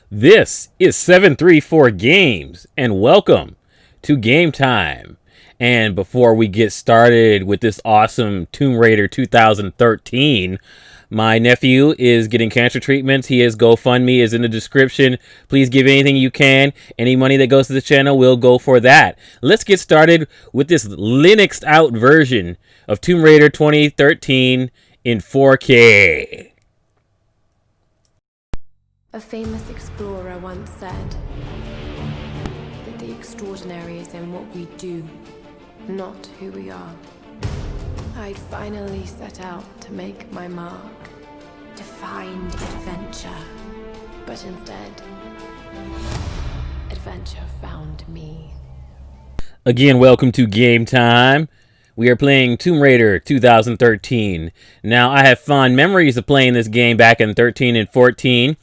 This is 734 Games, and welcome to Game Time. And before we get started with this awesome Tomb Raider 2013, my nephew is getting cancer treatments. His GoFundMe is in the description. Please give anything you can. Any money that goes to the channel will go for that. Let's get started with this Linuxed out version of Tomb Raider 2013 in 4K. A famous explorer once said that the extraordinary is in what we do, not who we are. I'd finally set out to make my mark, to find adventure. But instead, adventure found me. Again, welcome to Game Time. We are playing Tomb Raider 2013. Now, I have fond memories of playing this game back in 13 and 14.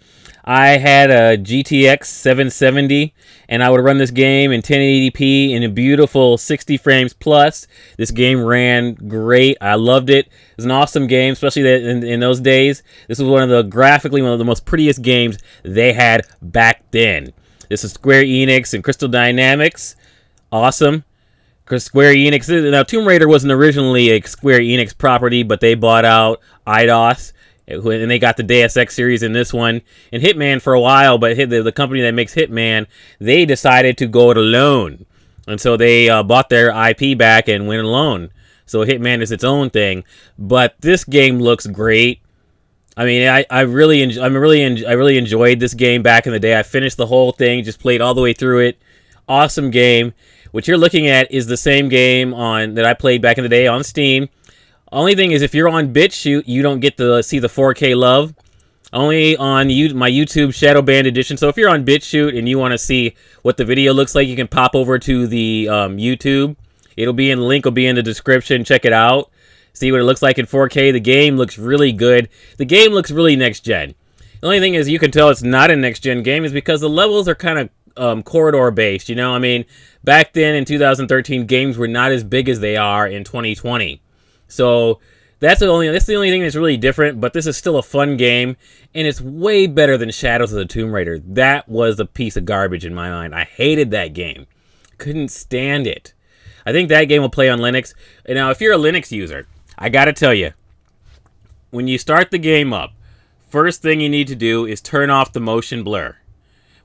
I had a GTX 770, and I would run this game in 1080p in a beautiful 60 frames plus. This game ran great. I loved it. It was an awesome game, especially that in those days. This was one of the most prettiest games they had back then. This is Square Enix and Crystal Dynamics. Awesome. Because Square Enix, now Tomb Raider wasn't originally a Square Enix property, but they bought out Eidos. And they got the Deus Ex series in this one. And Hitman for a while, but the company that makes Hitman, they decided to go it alone. And so they bought their IP back and went alone. So Hitman is its own thing. But this game looks great. I mean, I really enjoyed this game back in the day. I finished the whole thing, just played all the way through it. Awesome game. What you're looking at is the same game that I played back in the day on Steam. Only thing is, if you're on Bitchute, you don't get to see the 4K love. Only on my YouTube Shadow Band edition. So if you're on Bitchute and you want to see what the video looks like, you can pop over to the YouTube. The link will be in the description. Check it out. See what it looks like in 4K. The game looks really good. The game looks really next gen. The only thing is, you can tell it's not a next gen game is because the levels are kind of corridor based. You know, I mean, back then in 2013, games were not as big as they are in 2020. So that's the only thing that's really different, but this is still a fun game, and it's way better than Shadows of the Tomb Raider. That was a piece of garbage in my mind. I hated that game. Couldn't stand it. I think that game will play on Linux. And now, if you're a Linux user, I gotta tell you, when you start the game up, first thing you need to do is turn off the motion blur.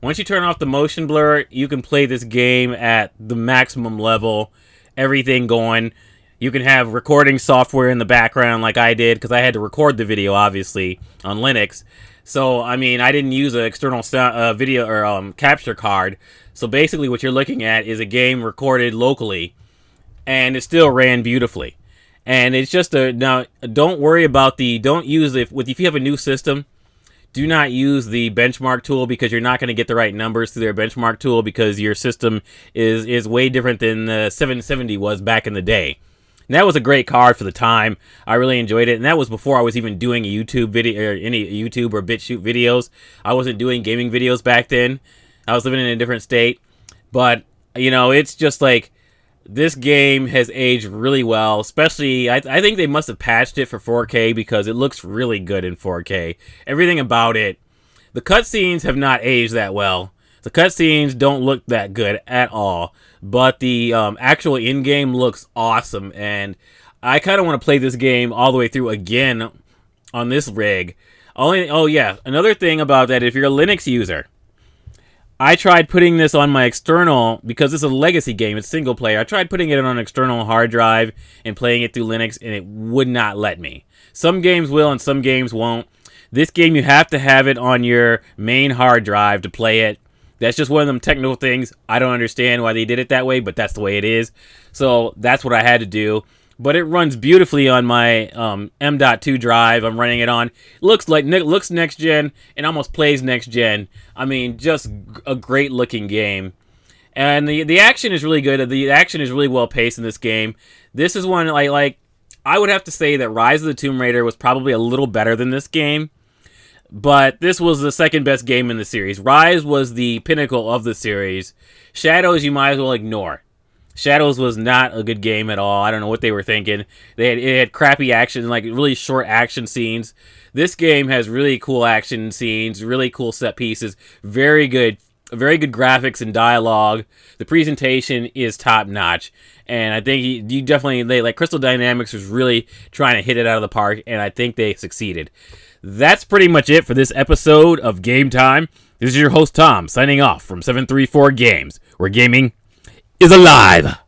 Once you turn off the motion blur, you can play this game at the maximum level, everything going. You can have recording software in the background like I did, because I had to record the video, obviously, on Linux. So, I mean, I didn't use an external video or capture card. So basically what you're looking at is a game recorded locally, and it still ran beautifully. And it's just now, don't worry about if you have a new system, do not use the benchmark tool, because you're not going to get the right numbers through their benchmark tool, because your system is way different than the 770 was back in the day. And that was a great card for the time. I really enjoyed it. And that was before I was even doing a YouTube video, or any YouTube or BitChute videos. I wasn't doing gaming videos back then. I was living in a different state. But, you know, it's just like, this game has aged really well. Especially, I think they must have patched it for 4K, because it looks really good in 4K. Everything about it. The cutscenes have not aged that well. The cutscenes don't look that good at all. But the actual in-game looks awesome, and I kind of want to play this game all the way through again on this rig. Another thing about that, if you're a Linux user, I tried putting this on my external, because it's a legacy game, it's single player. I tried putting it on an external hard drive and playing it through Linux, and it would not let me. Some games will and some games won't. This game, you have to have it on your main hard drive to play it. That's just one of them technical things. I don't understand why they did it that way, but that's the way it is. So that's what I had to do. But it runs beautifully on my M.2 drive. I'm running it on. Looks next gen and almost plays next gen. I mean, just a great looking game. And the action is really good. The action is really well paced in this game. This is one like I would have to say that Rise of the Tomb Raider was probably a little better than this game. But this was the second best game in the series. Rise was the pinnacle of the series. Shadows you might as well ignore. Shadows was not a good game at all. I don't know what they were thinking. It had crappy action, like really short action scenes. This game has really cool action scenes, really cool set pieces, very good graphics and dialogue. The presentation is top notch, and I think you definitely like Crystal Dynamics was really trying to hit it out of the park, and I think they succeeded. That's pretty much it for this episode of Game Time. This is your host Tom signing off from 734 Games, where gaming is alive.